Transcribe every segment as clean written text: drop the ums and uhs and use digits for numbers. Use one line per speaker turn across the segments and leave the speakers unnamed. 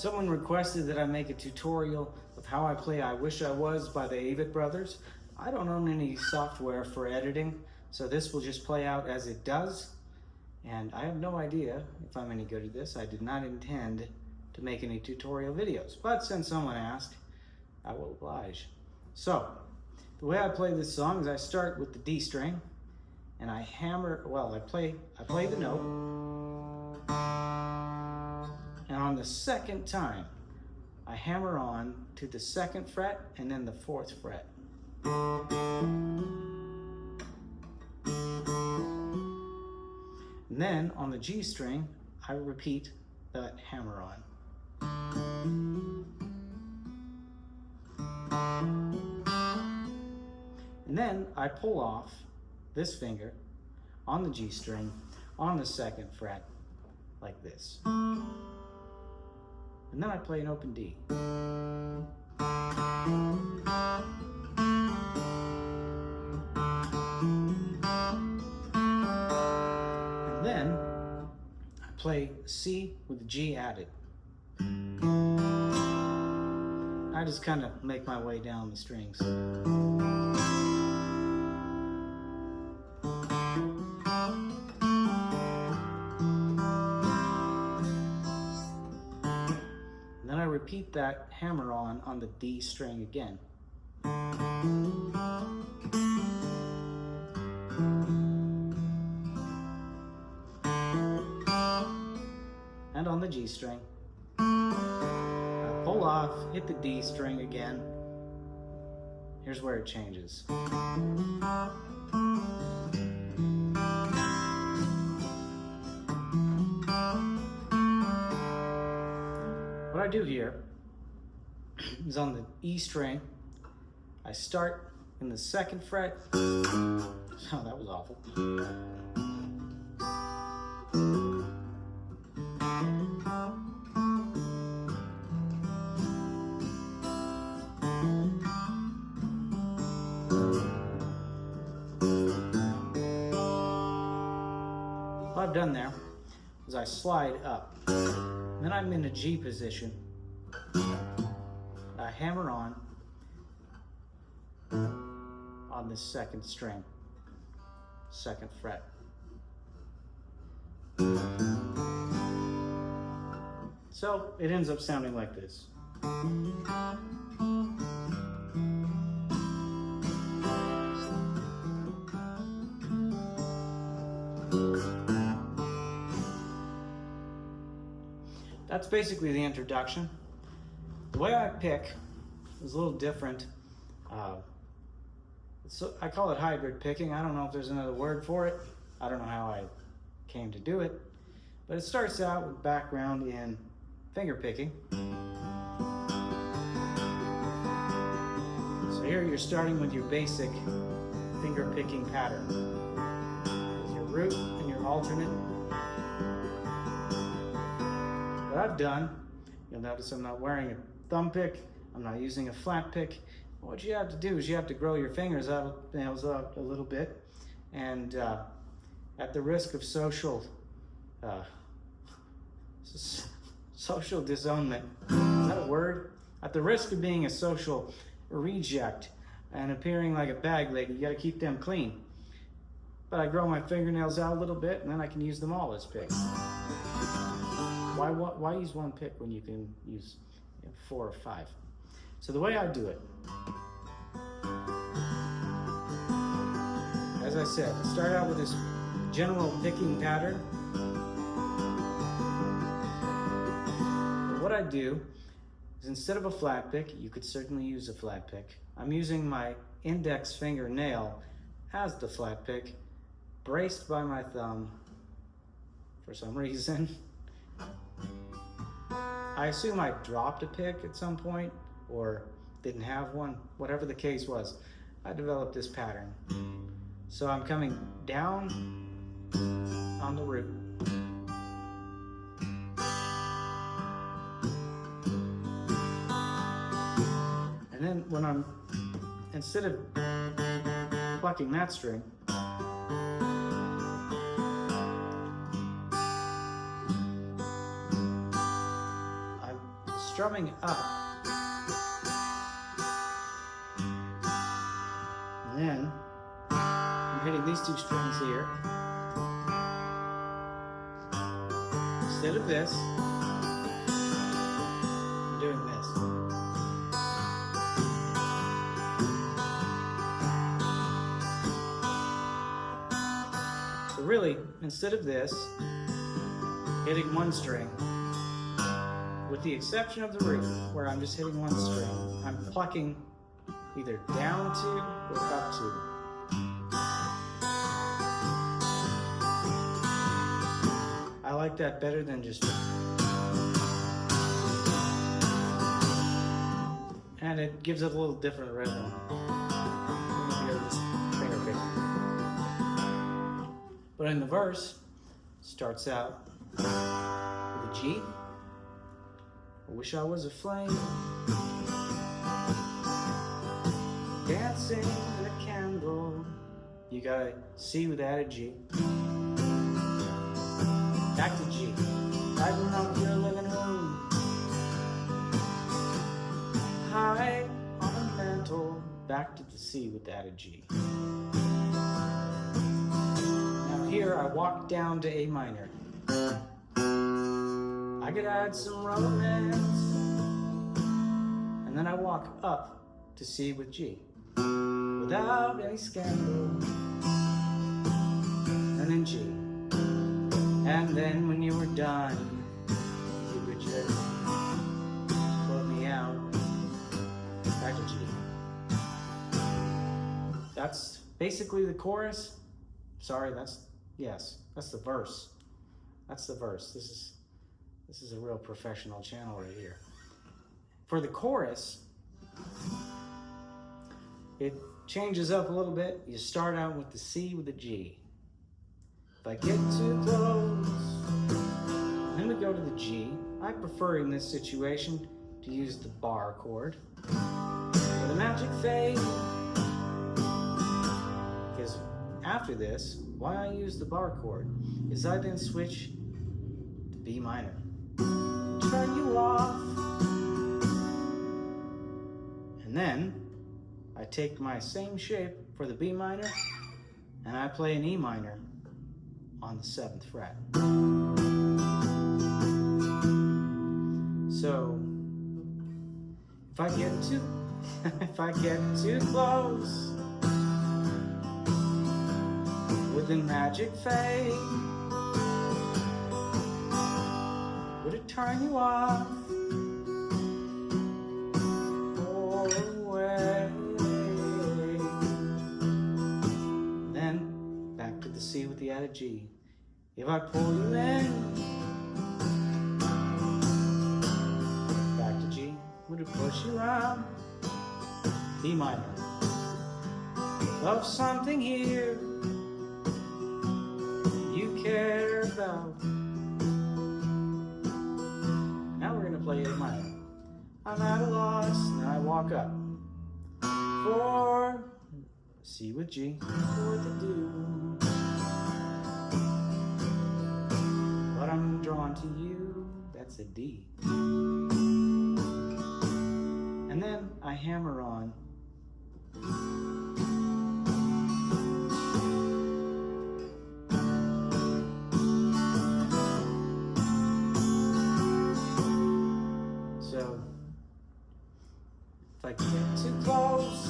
Someone requested that I make a tutorial of how I play I Wish I Was by the Avett brothers. I don't own any software for editing, so this will just play out as it does. And I have no idea if I'm any good at this. I did not intend to make any tutorial videos, but since someone asked, I will oblige. So, the way I play this song is I start with the D string, and I hammer, well, I play the note, and on the second time, I hammer on to the 2nd fret and then the 4th fret. And then on the G string, I repeat that hammer on. And then I pull off this finger on the G string on the 2nd fret like this. And then I play an open D. And then I play C with the G added. I just kind of make my way down the strings. Repeat that hammer on the D string again. And on the G string. I pull off, hit the D string again. Here's where it changes. What I do here is on the E string, I start in the 2nd fret. Oh, that was awful. What I've done there is I slide up. Then I'm in a G position. I hammer on this 2nd string, 2nd fret. So it ends up sounding like this. That's basically the introduction. The way I pick is a little different. So I call it hybrid picking. I don't know if there's another word for it. I don't know how I came to do it. But it starts out with background in finger picking. So here you're starting with your basic finger picking pattern. With your root and your alternate. What I've done, you'll notice I'm not wearing a thumb pick, I'm not using a flat pick. What you have to do is you have to grow your fingernails out a little bit, and at the risk of social disownment, is that a word? At the risk of being a social reject and appearing like a bag lady, you gotta keep them clean. But I grow my fingernails out a little bit, and then I can use them all as picks. Why use one pick when you can use 4 or 5? So the way I do it, as I said, I start out with this general picking pattern. But what I do is instead of a flat pick, you could certainly use a flat pick. I'm using my index fingernail as the flat pick, braced by my thumb for some reason. I assume I dropped a pick at some point or didn't have one, whatever the case was. I developed this pattern. So I'm coming down on the root. And then when I'm, instead of plucking that string, I strumming up. And then I'm hitting these two strings here. Instead of this, I'm doing this. So really, instead of this, hitting one string, with the exception of the riff, where I'm just hitting one string, I'm plucking either down two or up two. I like that better than just, and it gives it a little different rhythm. But in the verse, starts out with a G. I wish I was a flame, dancing in a candle. You got a C with added G. Back to G. Lighting up your living room. High on a mantle. Back to the C with added G. Now here I walk down to A minor. I could add some romance. And then I walk up to C with G. Without any scandal. And then G. And then when you were done, you would just put me out. Back to G. That's basically the chorus. Sorry, that's the verse. That's the verse. This is a real professional channel right here. For the chorus, it changes up a little bit. You start out with the C with the G. If I get too close, then we go to the G. I prefer in this situation to use the bar chord for the magic fade. Because after this, why I use the bar chord is I then switch to B minor. Turn you off. And then I take my same shape for the B minor and I play an E minor on the 7th fret. So if I get too close with the magic fade, would it turn you off or away? Then back to the C with the added G. If I pull you in, back to G, would it push you around? B minor. Love something here you care about. Now we're gonna play A minor. I'm at a loss, and I walk up. For C with G, what to do? But I'm drawn to you, that's a D. And then I hammer on. So, if I get too close,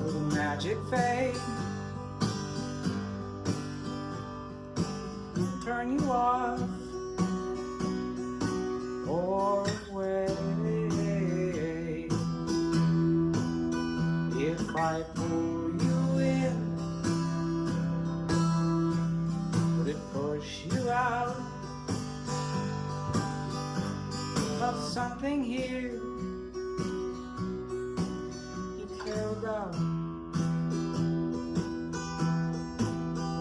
with a magic fade, turn you off or away. If I pull you in, would it push you out of something here you care about?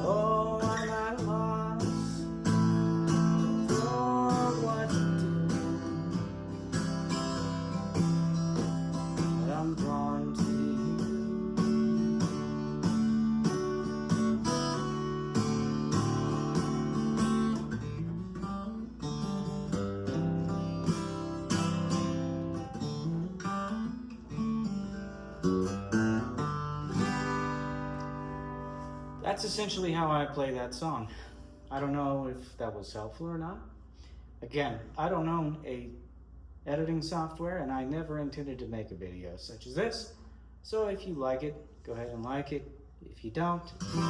Oh, I'm at a loss for what to do, but I'm drawn to you. that's essentially how I play that song. I don't know if that was helpful or not. Again, I don't own a editing software, and I never intended to make a video such as this. So if you like it, go ahead and like it. If you don't, yeah,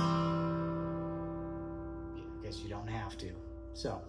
I guess you don't have to. So